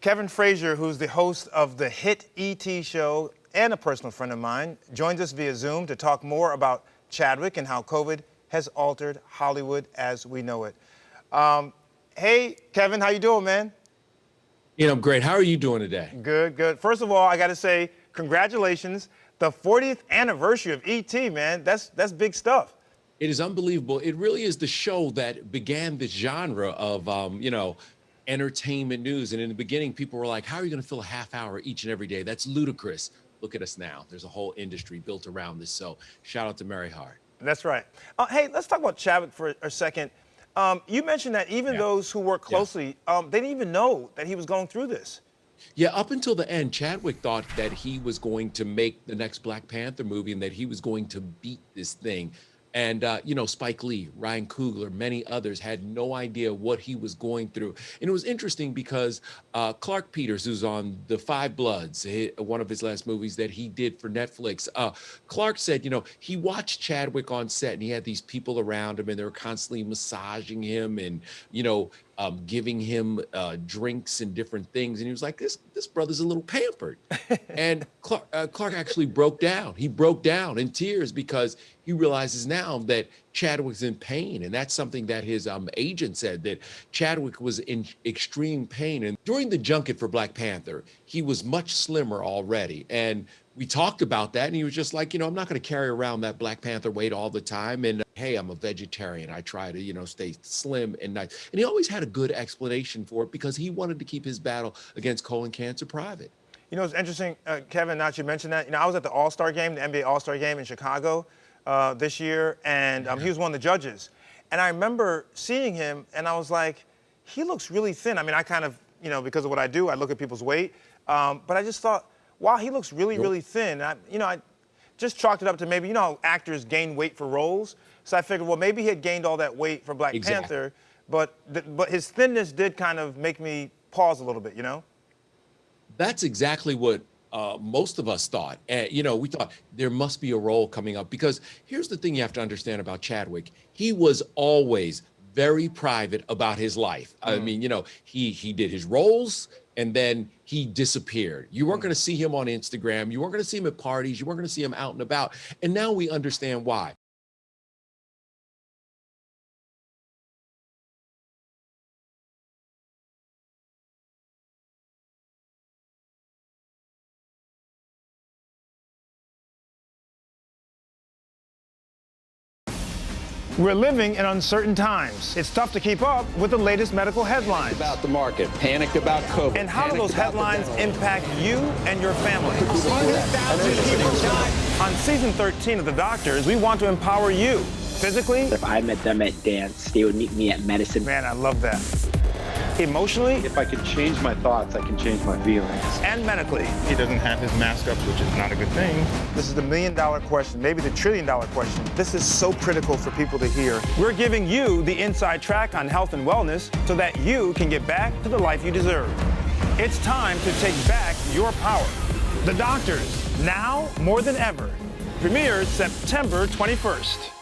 Kevin Frasier, who's the host of the hit ET show and a personal friend of mine, joins us via Zoom to talk more about Chadwick and how COVID has altered Hollywood as we know it. Hey, Kevin, how you doing, man? I'm great. How are you doing today? Good, good. First of all, I got to say, congratulations. The 40th anniversary of ET, man. That's big stuff. It is unbelievable. It really is the show that began this genre of, entertainment news. And in the beginning, people were like, how are you going to fill a half hour each and every day? That's ludicrous. Look at us now. There's a whole industry built around this. So shout out to Mary Hart. That's right. Hey, let's talk about Chadwick for a second. You mentioned that even those who work closely, they didn't even know that he was going through this. Yeah, up until the end, Chadwick thought that he was going to make the next Black Panther movie and that he was going to beat this thing. And, Spike Lee, Ryan Coogler, many others had no idea what he was going through. And it was interesting because Clark Peters, who's on The Five Bloods, one of his last movies that he did for Netflix, Clark said, he watched Chadwick on set and he had these people around him and they were constantly massaging him and, giving him drinks and different things. And he was like, this brother's a little pampered. And Clark actually broke down. He broke down in tears because he realizes now that Chadwick's in pain. And that's something that his agent said, that Chadwick was in extreme pain. And during the junket for Black Panther, he was much slimmer already. And we talked about that. And he was just like, I'm not going to carry around that Black Panther weight all the time. And hey, I'm a vegetarian. I try to, stay slim and nice. And he always had a good explanation for it because he wanted to keep his battle against colon cancer private. It's interesting, Kevin, now that you mentioned that. I was at the All-Star game, the NBA All-Star game in Chicago this year, and he was one of the judges. And I remember seeing him, and I was like, he looks really thin. I mean, I kind of, because of what I do, I look at people's weight. But I just thought, wow, he looks really, really thin. And I just chalked it up to maybe, actors gain weight for roles. So I figured, well, maybe he had gained all that weight for Black Panther, but his thinness did kind of make me pause a little bit, That's exactly what most of us thought. We thought there must be a role coming up because here's the thing you have to understand about Chadwick. He was always very private about his life. I mean, he did his roles and then he disappeared. You weren't going to see him on Instagram. You weren't going to see him at parties. You weren't going to see him out and about. And now we understand why. We're living in uncertain times. It's tough to keep up with the latest medical headlines. About the market, panicked about COVID. And how do those headlines impact you and your family? 100,000 people died. On season 13 of The Doctors, we want to empower you physically. If I met them at dance, they would meet me at medicine. Man, I love that. Emotionally. If I can change my thoughts, I can change my feelings. And medically. He doesn't have his mask up, which is not a good thing. This is the $1 million question, maybe the $1 trillion question. This is so critical for people to hear. We're giving you the inside track on health and wellness so that you can get back to the life you deserve. It's time to take back your power. The Doctors, now more than ever. Premieres September 21st.